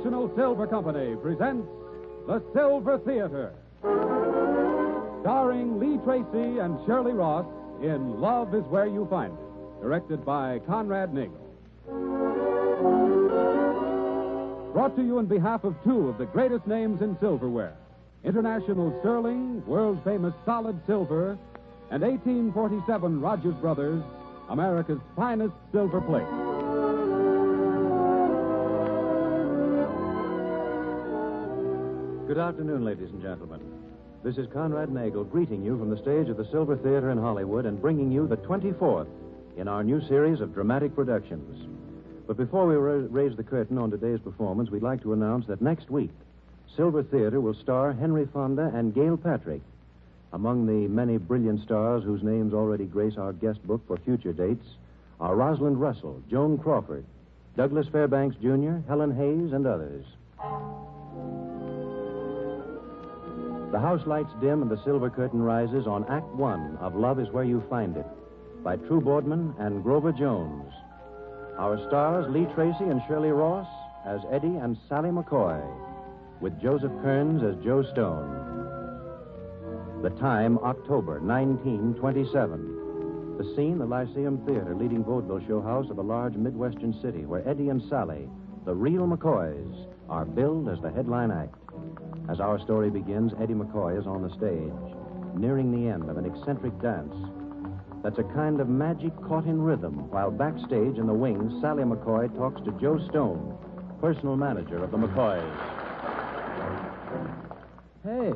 International Silver Company presents The Silver Theater. Starring Lee Tracy and Shirley Ross in Love Is Where You Find It. Directed by Conrad Nagel. Brought to you on behalf of two of the greatest names in silverware. International Sterling, world-famous solid silver, and 1847 Rogers Brothers, America's finest silver plate. Good afternoon, ladies and gentlemen. This is Conrad Nagel greeting you from the stage of the Silver Theater in Hollywood and bringing you the 24th in our new series of dramatic productions. But before we raise the curtain on today's performance, we'd like to announce that next week, Silver Theater will star Henry Fonda and Gail Patrick. Among the many brilliant stars whose names already grace our guest book for future dates are Rosalind Russell, Joan Crawford, Douglas Fairbanks Jr., Helen Hayes, and others. The house lights dim and the silver curtain rises on Act One of Love Is Where You Find It by True Boardman and Grover Jones. Our stars, Lee Tracy and Shirley Ross as Eddie and Sally McCoy, with Joseph Kearns as Joe Stone. The time, October 1927. The scene, the Lyceum Theater, leading vaudeville show house of a large Midwestern city where Eddie and Sally, the real McCoys, are billed as the headline act. As our story begins, Eddie McCoy is on the stage, nearing the end of an eccentric dance. That's a kind of magic caught in rhythm, while backstage in the wings, Sally McCoy talks to Joe Stone, personal manager of the McCoys. Hey,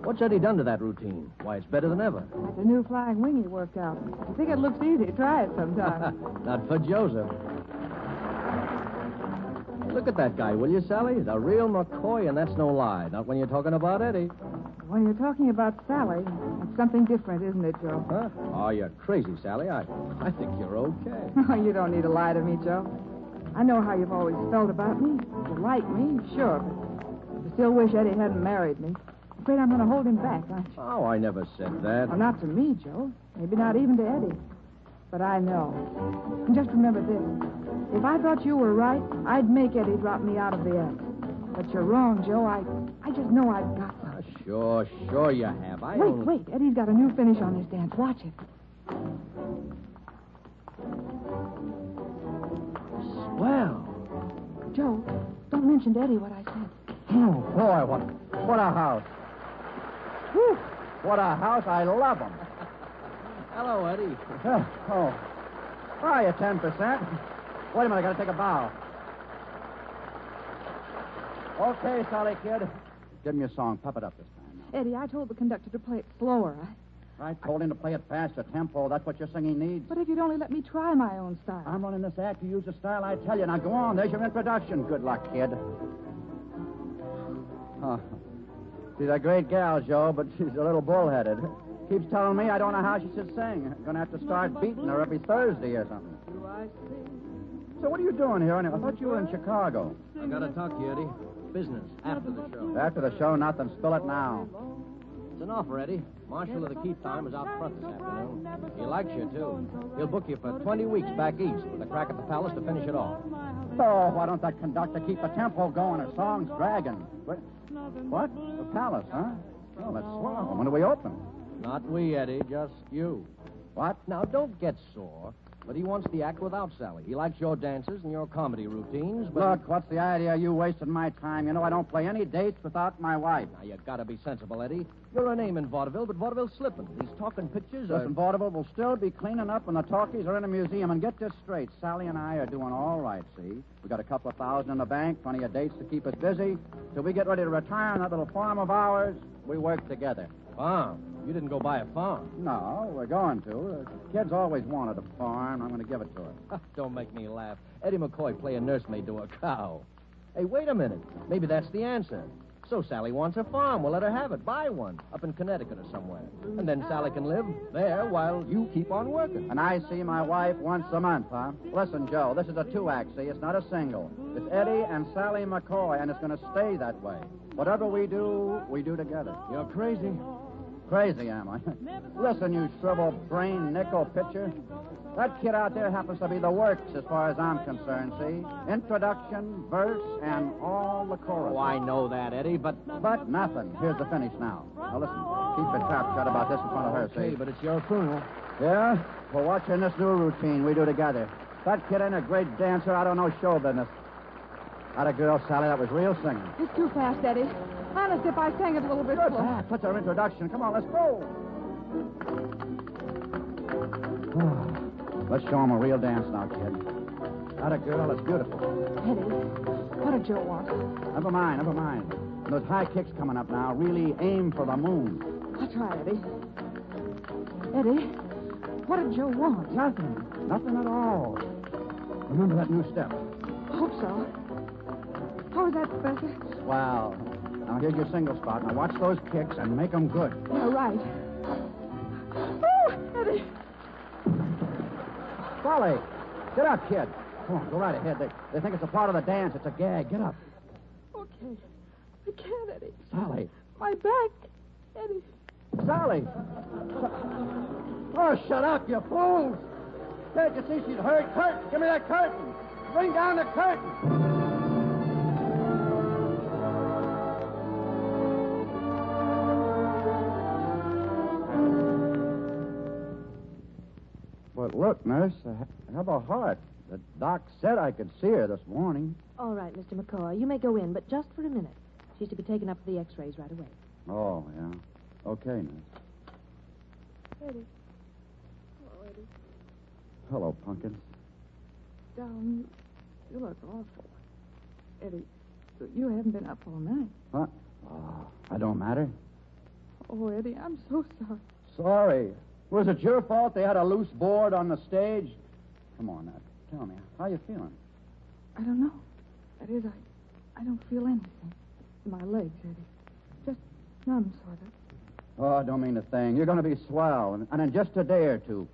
what's Eddie done to that routine? Why, it's better than ever. Like a new flying wing he worked out. I think it looks easy. Try it sometime. Not for Joseph. Look at that guy, will you, Sally? The real McCoy, and that's no lie. Not when you're talking about Eddie. When you're talking about Sally, it's something different, isn't it, Joe? Huh? Oh, you're crazy, Sally. I think you're okay. Oh, you don't need to lie to me, Joe. I know how you've always felt about me. You like me, sure, but I still wish Eddie hadn't married me. I'm afraid I'm going to hold him back, aren't you? Oh, I never said that. Well, not to me, Joe. Maybe not even to Eddie. But I know. And just remember this. If I thought you were right, I'd make Eddie drop me out of the act. But you're wrong, Joe. I just know I've got some. Sure you have. Wait. Eddie's got a new finish on his dance. Watch it. Swell. Joe, don't mention to Eddie what I said. Oh, boy, what a house. Whew. What a house. I love him. Hello, Eddie. Oh, you 10%. Wait a minute, I gotta take a bow. Okay, Sally, kid. Give me a song. Pop it up this time. Now. Eddie, I told the conductor to play it slower. I told him to play it faster, tempo. That's what your singing needs. But if you'd only let me try my own style. I'm running this act. You use the style I tell you. Now go on. There's your introduction. Good luck, kid. Oh. She's a great gal, Joe, but she's a little bullheaded. Keeps telling me I don't know how she should sing. I'm going to have to start beating her every Thursday or something. So what are you doing here? I thought you were in Chicago. I got to talk to you, Eddie. Business, after the show. After the show, nothing. Spill it now. It's an offer, Eddie. Marshal of the Keep Time is out front this afternoon. He likes you, too. He'll book you for 20 weeks back east with a crack at the Palace to finish it off. Oh, why don't that conductor keep the tempo going? Her song's dragging. What? The Palace, huh? Oh, that's swell. When do we open? Not we, Eddie, just you. What? Now, don't get sore, but he wants the act without Sally. He likes your dances and your comedy routines, but... Look, what's the idea of you wasting my time? You know I don't play any dates without my wife. Now, you gotta be sensible, Eddie. You're a name in vaudeville, but vaudeville's slipping. These talking pictures are... Listen, vaudeville will still be cleaning up when the talkies are in a museum. And get this straight, Sally and I are doing all right, see? We got a couple of $1,000 in the bank, plenty of dates to keep us busy. Till we get ready to retire on that little farm of ours, we work together. Farm? You didn't go buy a farm. No, we're going to. The kid's always wanted a farm. I'm going to give it to her. Don't make me laugh. Eddie McCoy playing nursemaid to a cow. Hey, wait a minute. Maybe that's the answer. So Sally wants a farm. We'll let her have it. Buy one up in Connecticut or somewhere. And then Sally can live there while you keep on working. And I see my wife once a month, huh? Listen, Joe, this is a two-act, see? It's not a single. It's Eddie and Sally McCoy, and it's going to stay that way. Whatever we do together. You're crazy. Crazy, am I? Listen, you shriveled brain nickel pitcher. That kid out there happens to be the works as far as I'm concerned, see? Introduction, verse, and all the chorus. Oh, I know that, Eddie, but... But nothing. Here's the finish now. Now listen, keep your trap shut about this in front of her, Okay, see? but it's your funeral. Yeah? Well, watch her in this new routine we do together. That kid ain't a great dancer. I don't know show business. That a girl, Sally, that was real singing. It's too fast, Eddie. Honest, if I sang it a little bit Good. slow. That's our introduction. Come on, let's go. Let's show him a real dance now, kid. That a girl that's beautiful. Eddie, what did Joe want? Never mind, never mind. Those high kicks coming up now. Really aim for the moon. I'll try, Eddie. Eddie, what did Joe want? Nothing. Nothing at all. Remember that new step. Hope so. How was that, Professor? Swell. Now, here's your single spot. Now, watch those kicks and make them good. Yeah, right. Oh, Eddie. Sally, get up, kid. Come on, go right ahead. They think it's a part of the dance. It's a gag. Get up. Okay. I can't, Eddie. Sally. My back. Eddie. Sally. Oh, shut up, you fools. Can't you see she's hurt? Curtain. Give me that curtain. Bring down the curtain. But look, nurse, I have a heart. The doc said I could see her this morning. All right, Mr. McCoy, you may go in, but just for a minute. She's to be taken up for the x-rays right away. Oh, yeah. Okay, nurse. Eddie. Oh, Eddie. Hello, Pumpkins. Darling, you look awful. Eddie, you haven't been up all night. Huh? Oh, that don't matter. Oh, Eddie, I'm so sorry. Sorry. Was it your fault they had a loose board on the stage? Come on now. Tell me, how you feeling? I don't know. That is, I don't feel anything. My legs, Eddie. Just numb, sort of. Oh, I don't mean a thing. You're going to be swell. And in just a day or two,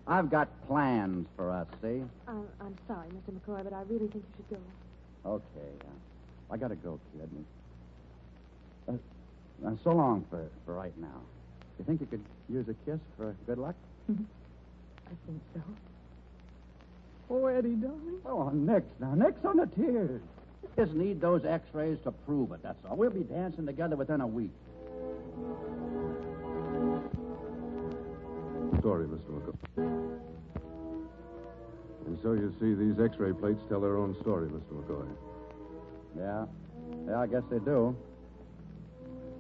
I've got plans for us, see? I'm sorry, Mr. McCoy, but I really think you should go. Okay. I got to go, kid. So long for right now. You think you could use a kiss for good luck? I think so. Oh, Eddie, darling. Oh, nix. Now, nix on the tears. Just need those x-rays to prove it, that's all. We'll be dancing together within a week. Story, Mr. McCoy. And so you see, these x-ray plates tell their own story, Mr. McCoy. Yeah, I guess they do.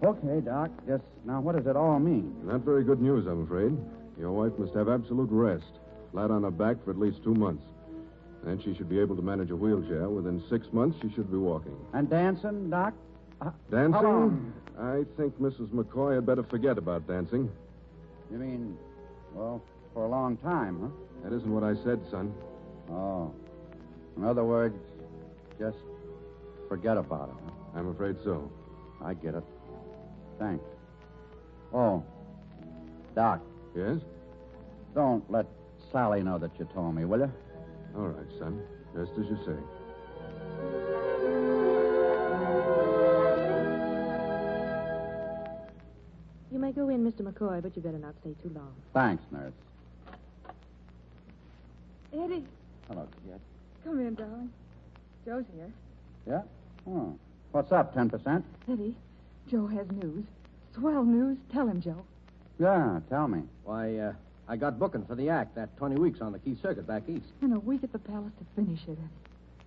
Okay, Doc. Just now, what does it all mean? Not very good news, I'm afraid. Your wife must have absolute rest, flat on her back for at least 2 months. Then she should be able to manage a wheelchair. Within 6 months, she should be walking. And dancing, Doc? Dancing? How long? I think Mrs. McCoy had better forget about dancing. You mean, well, for a long time, huh? That isn't what I said, son. Oh. In other words, just forget about it, huh? I'm afraid so. I get it. Thanks. Oh, Doc, Yes? don't let Sally know that you told me, will you? All right, son. Just as you say. You may go in, Mr. McCoy, but you better not stay too long. Thanks, nurse. Eddie, Hello, kid. come in, darling. Joe's here. Yeah? Oh. What's up, 10%? Eddie, Joe has news. Swell news. Tell him, Joe. Yeah, tell me. Why, I got booking for the act, that 20 weeks on the Key Circuit back east. In a week at the palace to finish it, Eddie.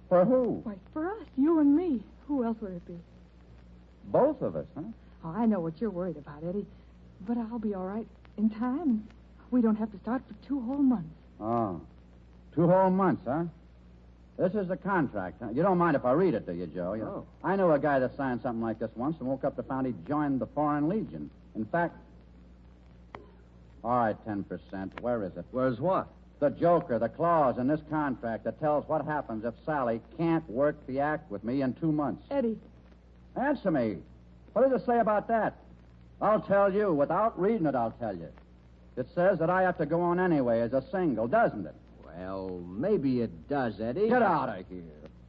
For who? Why, for us, you and me. Who else would it be? Both of us, huh? Oh, I know what you're worried about, Eddie. But I'll be all right in time. We don't have to start for 2 whole months. Oh. 2 whole months, huh? This is the contract, huh? You don't mind if I read it, do you, Joe? No. I knew a guy that signed something like this once and woke up to find he'd joined the Foreign Legion. In fact... All right, 10%. Where is it? Where's what? The joker, the clause in this contract that tells what happens if Sally can't work the act with me in 2 months. Eddie, Answer me. What does it say about that? I'll tell you. Without reading it, I'll tell you. It says that I have to go on anyway as a single, doesn't it? Well, maybe it does, Eddie. Get out of here.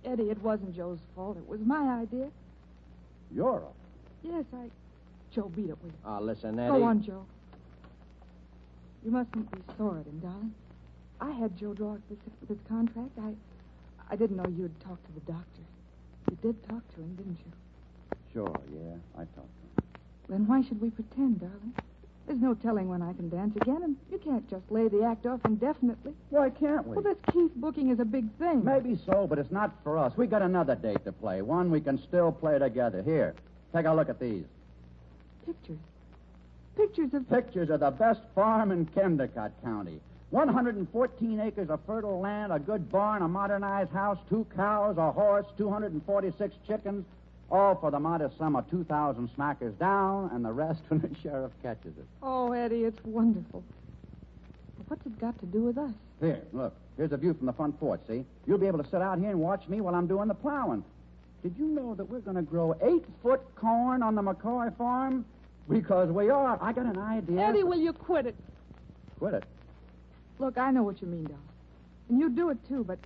Eddie, it wasn't Joe's fault. It was my idea. You're Yes, Joe beat it with you. Listen, Eddie. Go on, Joe. You mustn't be sore at him, darling. I had Joe draw up this contract. I didn't know you'd talk to the doctor. You did talk to him, didn't you? Sure, yeah, I talked to him. Then why should we pretend, darling? There's no telling when I can dance again, and you can't just lay the act off indefinitely. Why can't we? Well, this Keith booking is a big thing. Maybe so, but it's not for us. We got another date to play, one we can still play together. Here, take a look at these. Pictures. Pictures of... Pictures of the best farm in Kendicott County. 114 acres of fertile land, a good barn, a modernized house, 2 cows, a horse, 246 chickens, all for the modest sum of 2,000 smackers down, and the rest when the sheriff catches it. Oh, Eddie, it's wonderful. But what's it got to do with us? Here, look. Here's a view from the front porch, see? You'll be able to sit out here and watch me while I'm doing the plowing. Did you know that we're going to grow 8-foot corn on the McCoy farm? Because we are. I got an idea. Eddie, will you quit it? Quit it? Look, I know what you mean, darling. And you do it, too, but...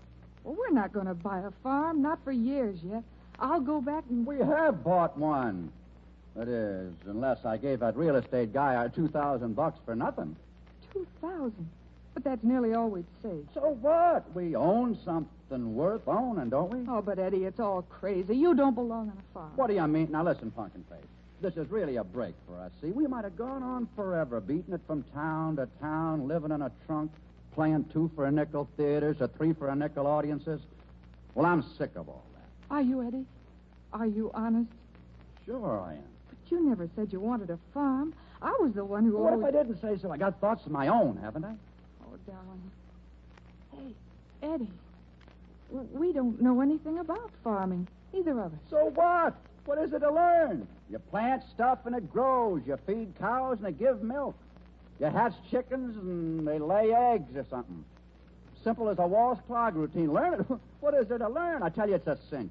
Well, we're not going to buy a farm, not for years yet. I'll go back and... We have bought one. That is, unless I gave that real estate guy our $2,000 for nothing. 2,000? But that's nearly all we'd saved. So what? We own something worth owning, don't we? Oh, but Eddie, it's all crazy. You don't belong on a farm. What do you mean? Now, listen, Pumpkin Face. This is really a break for us, see? We might have gone on forever, beating it from town to town, living in a trunk, playing 2 for a nickel theaters or 3 for a nickel audiences. Well, I'm sick of all that. Are you, Eddie? Are you honest? Sure I am. But you never said you wanted a farm. I was the one who What always... if I didn't say so? I got thoughts of my own, haven't I? Oh, darling. Hey, Eddie, we don't know anything about farming, either of us. So what? What is it to learn? You plant stuff and it grows. You feed cows and they give milk. You hatch chickens and they lay eggs or something. Simple as a Walsh clog routine. Learn it. What is there to learn? I tell you, it's a cinch.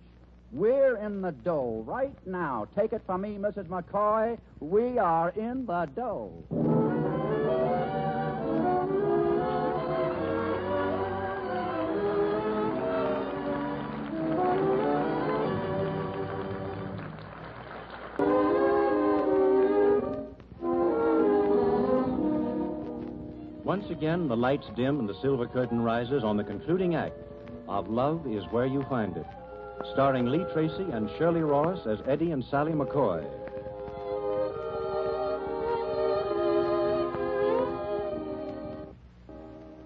We're in the dough right now. Take it from me, Mrs. McCoy. We are in the dough. Once again, the lights dim and the silver curtain rises on the concluding act of Love Is Where You Find It, starring Lee Tracy and Shirley Ross as Eddie and Sally McCoy.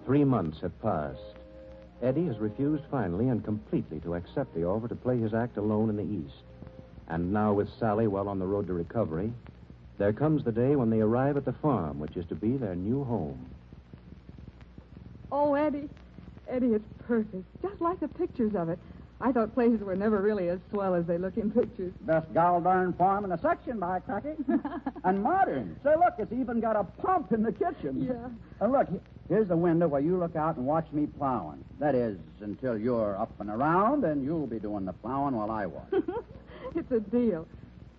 Three months have passed. Eddie has refused finally and completely to accept the offer to play his act alone in the East. And now, with Sally well on the road to recovery, there comes the day when they arrive at the farm, which is to be their new home. Oh, Eddie. Eddie, it's perfect. Just like the pictures of it. I thought places were never really as swell as they look in pictures. Best gall-darn farm in the section, by cracky. And modern. Say, look, it's even got a pump in the kitchen. Yeah. And look, here's the window where you look out and watch me plowing. That is, until you're up and around, and you'll be doing the plowing while I watch. It's a deal.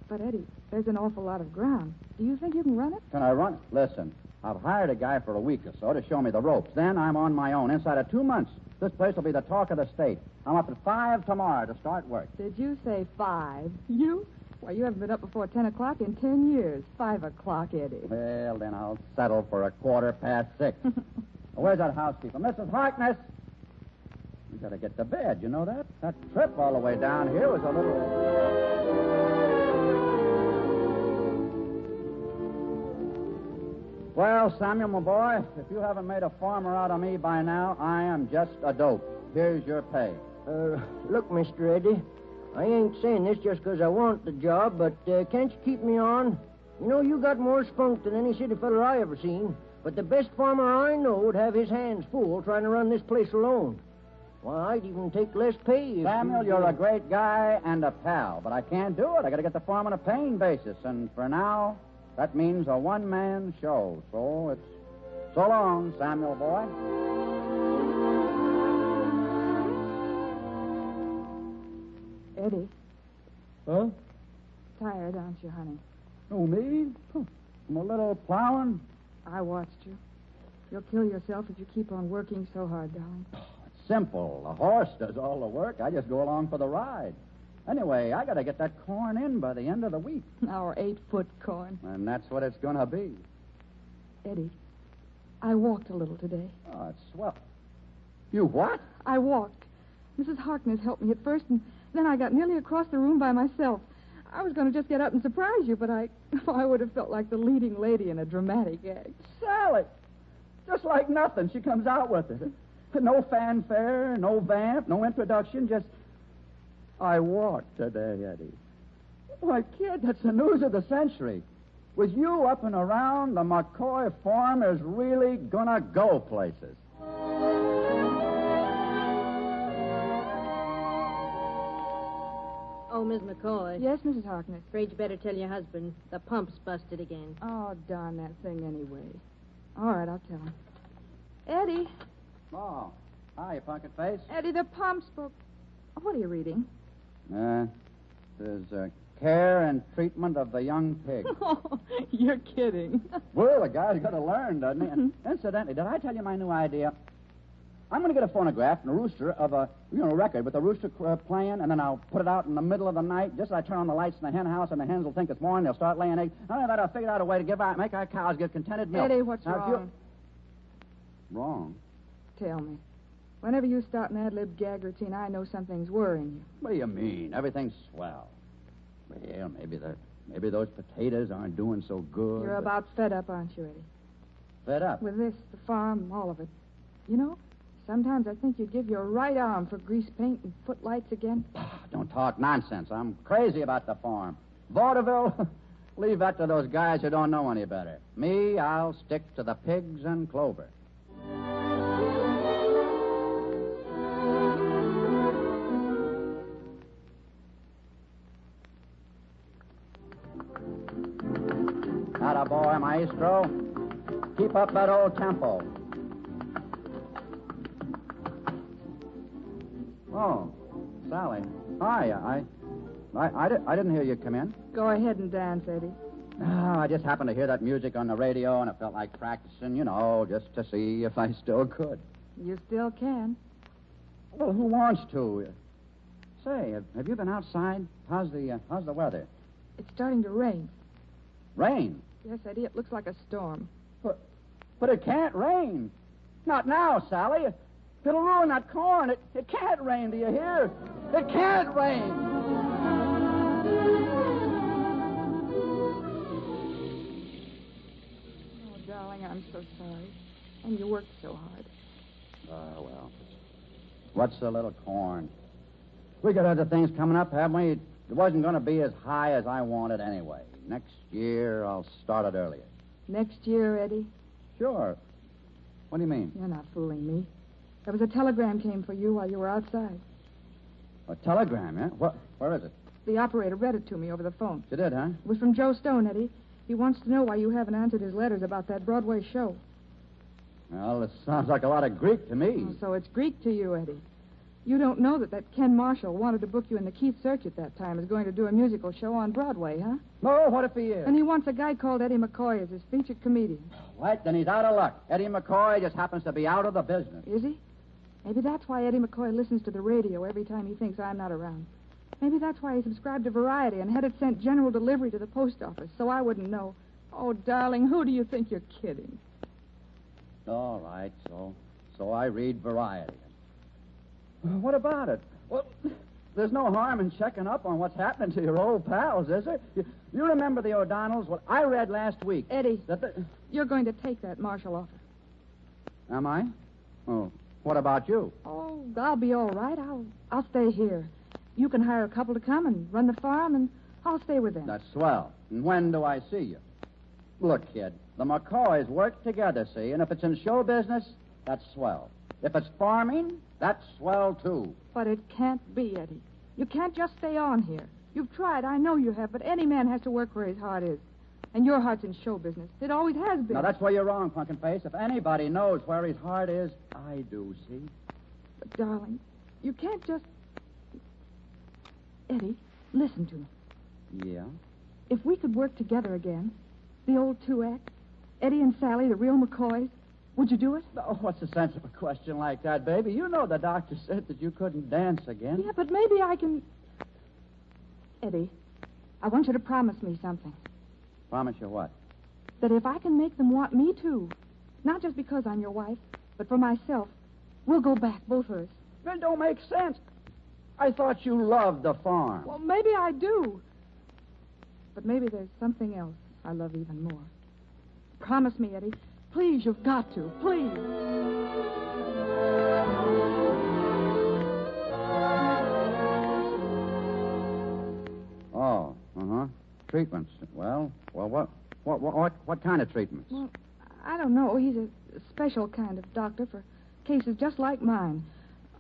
But, Eddie, there's an awful lot of ground. Do you think you can run it? Can I run it? Listen, I've hired a guy for a week or so to show me the ropes. Then I'm on my own. Inside of 2 months, this place will be the talk of the state. I'm up at 5 tomorrow to start work. Did you say 5? You? Why, you haven't been up before 10 o'clock in 10 years. 5 o'clock, Eddie. Well, then I'll settle for 6:15. Where's that housekeeper? Mrs. Harkness. We gotta get to bed, you know that? That trip all the way down here was a little... Well, Samuel, my boy, if you haven't made a farmer out of me by now, I am just a dope. Here's your pay. Look, Mr. Eddie, I ain't saying this just 'cause I want the job, but can't you keep me on? You know, you got more spunk than any city feller I ever seen, but the best farmer I know would have his hands full trying to run this place alone. Why, I'd even take less pay if Samuel, you're a great guy and a pal, but I can't do it. I gotta get the farm on a paying basis, and for now... that means a one-man show. So it's so long, Samuel boy. Eddie, Huh? tired, aren't you, honey? Oh, me? From a little plowing? I watched you. You'll kill yourself if you keep on working so hard, darling. It's simple. A horse does all the work. I just go along for the ride. Anyway, I got to get that corn in by the end of the week. Our 8-foot corn. And that's what it's going to be. Eddie, I walked a little today. Oh, it's swell. You what? I walked. Mrs. Harkness helped me at first, and then I got nearly across the room by myself. I was going to just get up and surprise you, but I would have felt like the leading lady in a dramatic act. Sally! Just like nothing, she comes out with it. No fanfare, no vamp, no introduction, just... I walked today, Eddie. Why, kid, that's the news of the century. With you up and around, the McCoy farm is really gonna go places. Oh, Miss McCoy. Yes, Mrs. Harkness. Afraid you better tell your husband. The pump's busted again. Oh, darn that thing anyway. All right, I'll tell him. Eddie. Oh, hi, you pumpkin face. Eddie, the pump's broke. What are you reading? There's care and treatment of the young pig. Oh, you're kidding. Well, the guy's got to learn, doesn't he? And incidentally, did I tell you my new idea? I'm going to get a phonograph and a rooster of a, record with a rooster playing, and then I'll put it out in the middle of the night. Just as I turn on the lights in the hen house, and the hens will think it's morning. They'll start laying eggs. Not only that, I'll figure out a way to make our cows get contented milk. Eddie, what's now, wrong? Wrong? Tell me. Whenever you start an ad-lib gag routine, I know something's worrying you. What do you mean? Everything's swell. Well, maybe those potatoes aren't doing so good. You're about fed up, aren't you, Eddie? Fed up? With this, the farm, all of it. You know, sometimes I think you'd give your right arm for grease paint and footlights again. Don't talk nonsense. I'm crazy about the farm. Vaudeville? Leave that to those guys who don't know any better. Me, I'll stick to the pigs and clover. Atta boy, maestro. Keep up that old tempo. Oh, Sally. Hi. I didn't hear you come in. Go ahead and dance, Eddie. Oh, I just happened to hear that music on the radio, and it felt like practicing, just to see if I still could. You still can. Well, who wants to? Say, have you been outside? How's the weather? It's starting to rain. Rain? Yes, Eddie, it looks like a storm. But it can't rain. Not now, Sally. It'll ruin that corn. It can't rain, do you hear? It can't rain. Oh, darling, I'm so sorry. And you worked so hard. Oh, well. What's a little corn? We got other things coming up, haven't we? It wasn't going to be as high as I wanted anyway. Next year, I'll start it earlier. Next year, Eddie? Sure. What do you mean? You're not fooling me. There was a telegram came for you while you were outside. A telegram, yeah? Where is it? The operator read it to me over the phone. You did, huh? It was from Joe Stone, Eddie. He wants to know why you haven't answered his letters about that Broadway show. Well, it sounds like a lot of Greek to me. Oh, so it's Greek to you, Eddie. You don't know that Ken Marshall wanted to book you in the Keith Search at that time is going to do a musical show on Broadway, huh? No, what if he is? And he wants a guy called Eddie McCoy as his featured comedian. What? Then he's out of luck. Eddie McCoy just happens to be out of the business. Is he? Maybe that's why Eddie McCoy listens to the radio every time he thinks I'm not around. Maybe that's why he subscribed to Variety and had it sent general delivery to the post office, so I wouldn't know. Oh, darling, who do you think you're kidding? All right, so I read Variety. What about it? Well, there's no harm in checking up on what's happening to your old pals, is there? You remember the O'Donnells? Well, I read last week. Eddie, you're going to take that Marshall offer. Am I? Oh, what about you? Oh, I'll be all right. I'll stay here. You can hire a couple to come and run the farm, and I'll stay with them. That's swell. And when do I see you? Look, kid, the McCoys work together, see? And if it's in show business, that's swell. If it's farming, that's swell, too. But it can't be, Eddie. You can't just stay on here. You've tried, I know you have, but any man has to work where his heart is. And your heart's in show business. It always has been. Now, that's where you're wrong, Pumpkin Face. If anybody knows where his heart is, I do, see? But, darling, you can't just... Eddie, listen to me. Yeah? If we could work together again, the old two-act, Eddie and Sally, the real McCoys, would you do it? Oh, what's the sense of a question like that, baby? You know the doctor said that you couldn't dance again. Yeah, but maybe I can... Eddie, I want you to promise me something. Promise you what? That if I can make them want me too, not just because I'm your wife, but for myself, We'll go back, both of us. That don't make sense. I thought you loved the farm. Well, maybe I do. But maybe there's something else I love even more. Promise me, Eddie. Please, you've got to. Please. Oh, uh-huh. Treatments. Well, what kind of treatments? Well, I don't know. He's a special kind of doctor for cases just like mine.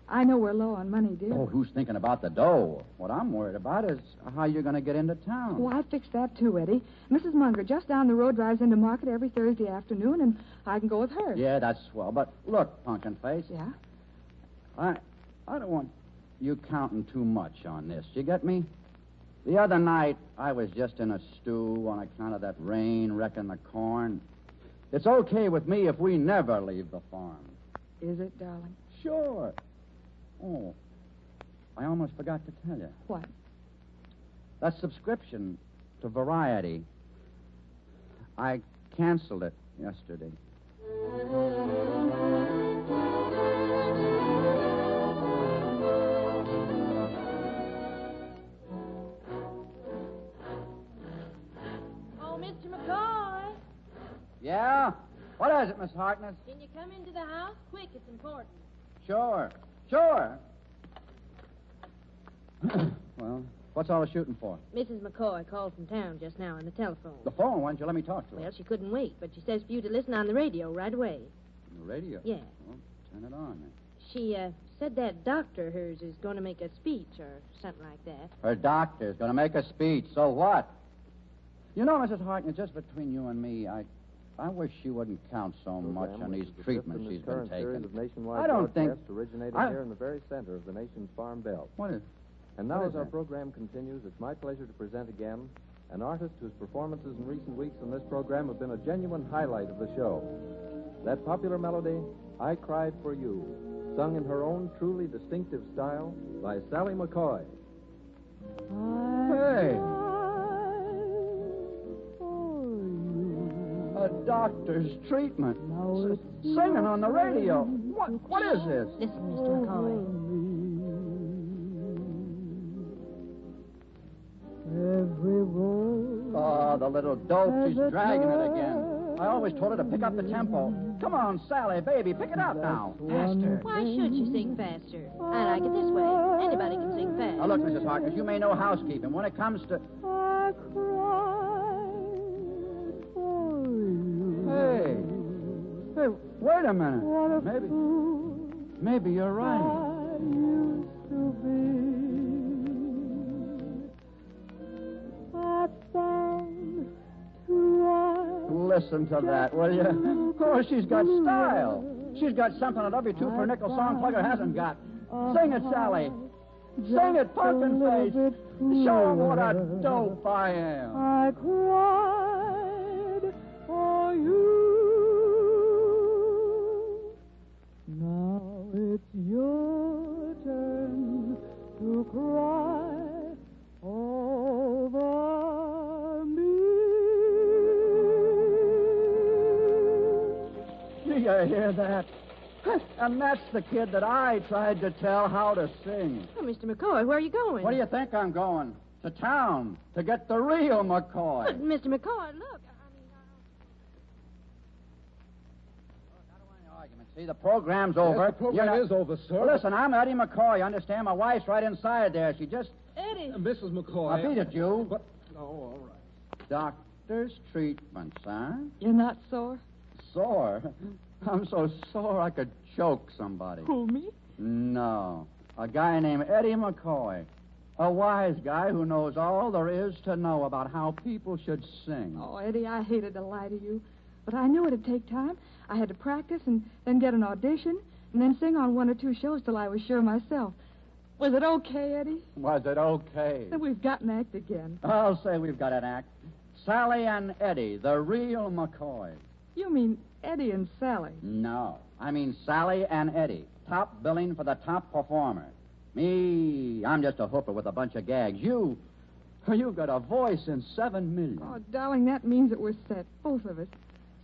I know we're low on money, dear. Oh, who's thinking about the dough? What I'm worried about is how you're going to get into town. Oh, I fixed that too, Eddie. Mrs. Munger just down the road drives into market every Thursday afternoon, and I can go with her. Yeah, that's swell. But look, Pumpkin Face. Yeah? I don't want you counting too much on this. You get me? The other night, I was just in a stew on account of that rain wrecking the corn. It's okay with me if we never leave the farm. Is it, darling? Sure. Oh, I almost forgot to tell you. What? That subscription to Variety, I canceled it yesterday. Oh, Mr. McCoy. Yeah? What is it, Miss Harkness? Can you come into the house? Quick, it's important. Sure. Well, what's all the shooting for? Mrs. McCoy called from town just now on the telephone. The phone. Why don't you let me talk to her? Well, she couldn't wait, but she says for you to listen on the radio right away. The radio? Yeah. Well, turn it on then. She said that doctor of hers is going to make a speech or something like that. Her doctor's going to make a speech. So what? You know, Mrs. Harkness, just between you and me, I wish she wouldn't count so much on these treatments she's been taking. I don't think... Originating here in the very center of the nation's farm belt. What is... And now, What as is our that? program continues, it's my pleasure to present again an artist whose performances in recent weeks on this program have been a genuine highlight of the show. That popular melody, I Cried for You, sung in her own truly distinctive style by Sally McCoy. Hey! A doctor's treatment. Singing on the radio. What is this? Listen, Mr. McCoy. Oh, the little dope. She's dragging it again. I always told her to pick up the tempo. Come on, Sally, baby, pick it up now. Faster. Why should she sing faster? I like it this way. Anybody can sing fast. Now, look, Mrs. Harkness, you may know housekeeping. When it comes to... Hey, wait a minute. Maybe you're right. Listen to that, will you? Oh, she's got style. She's got something that every two-for-nickel song plugger hasn't got. Sing it, Sally. Sing it, Pumpkin Face. Show 'em what a dope I am. I cried for you. Now it's your turn to cry over me. Do you hear that? And that's the kid that I tried to tell how to sing. Oh, Mr. McCoy, where are you going? What do you think I'm going? To town to get the real McCoy. But, Mr. McCoy, look. See, the program's over. Yes, the program is over, sir. Well, listen, I'm Eddie McCoy. You understand? My wife's right inside there. She just... Eddie. Mrs. McCoy. I beat it, you. But, oh, all right. Doctor's treatments, huh? You're not sore? Sore? I'm so sore I could choke somebody. Who, me? No. A guy named Eddie McCoy. A wise guy who knows all there is to know about how people should sing. Oh, Eddie, I hated to lie to you. But I knew it'd take time. I had to practice and then get an audition and then sing on one or two shows till I was sure myself. Was it okay, Eddie? Was it okay? Then we've got an act again. I'll say we've got an act. Sally and Eddie, the real McCoy. You mean Eddie and Sally? No. I mean Sally and Eddie. Top billing for the top performer. Me, I'm just a hooper with a bunch of gags. You've got a voice in 7 million. Oh, darling, that means that we're set, both of us.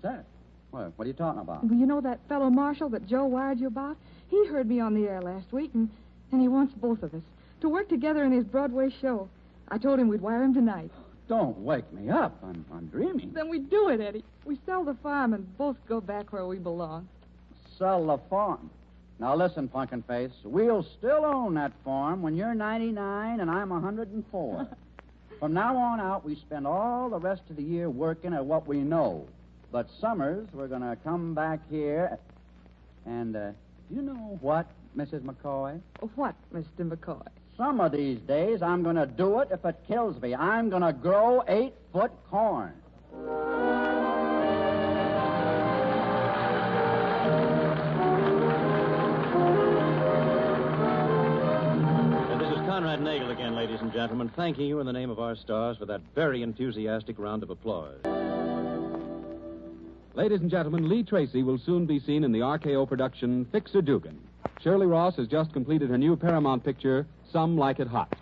Set? What are you talking about? Well, you know that fellow Marshall that Joe wired you about? He heard me on the air last week, and he wants both of us to work together in his Broadway show. I told him we'd wire him tonight. Don't wake me up. I'm dreaming. Then we do it, Eddie. We sell the farm and both go back where we belong. Sell the farm. Now listen, Punkin' we'll still own that farm when you're 99 and I'm 104. From now on out, we spend all the rest of the year working at what we know. But summers, we're going to come back here. And, you know what, Mrs. McCoy? What, Mr. McCoy? Some of these days, I'm going to do it if it kills me. I'm going to grow 8-foot corn. Conrad Nagel again, ladies and gentlemen, thanking you in the name of our stars for that very enthusiastic round of applause. Ladies and gentlemen, Lee Tracy will soon be seen in the RKO production Fixer Dugan. Shirley Ross has just completed her new Paramount picture, Some Like It Hot.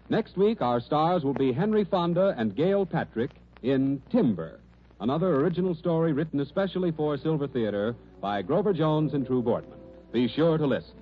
Next week, our stars will be Henry Fonda and Gail Patrick in Timber, another original story written especially for Silver Theater by Grover Jones and True Boardman. Be sure to listen.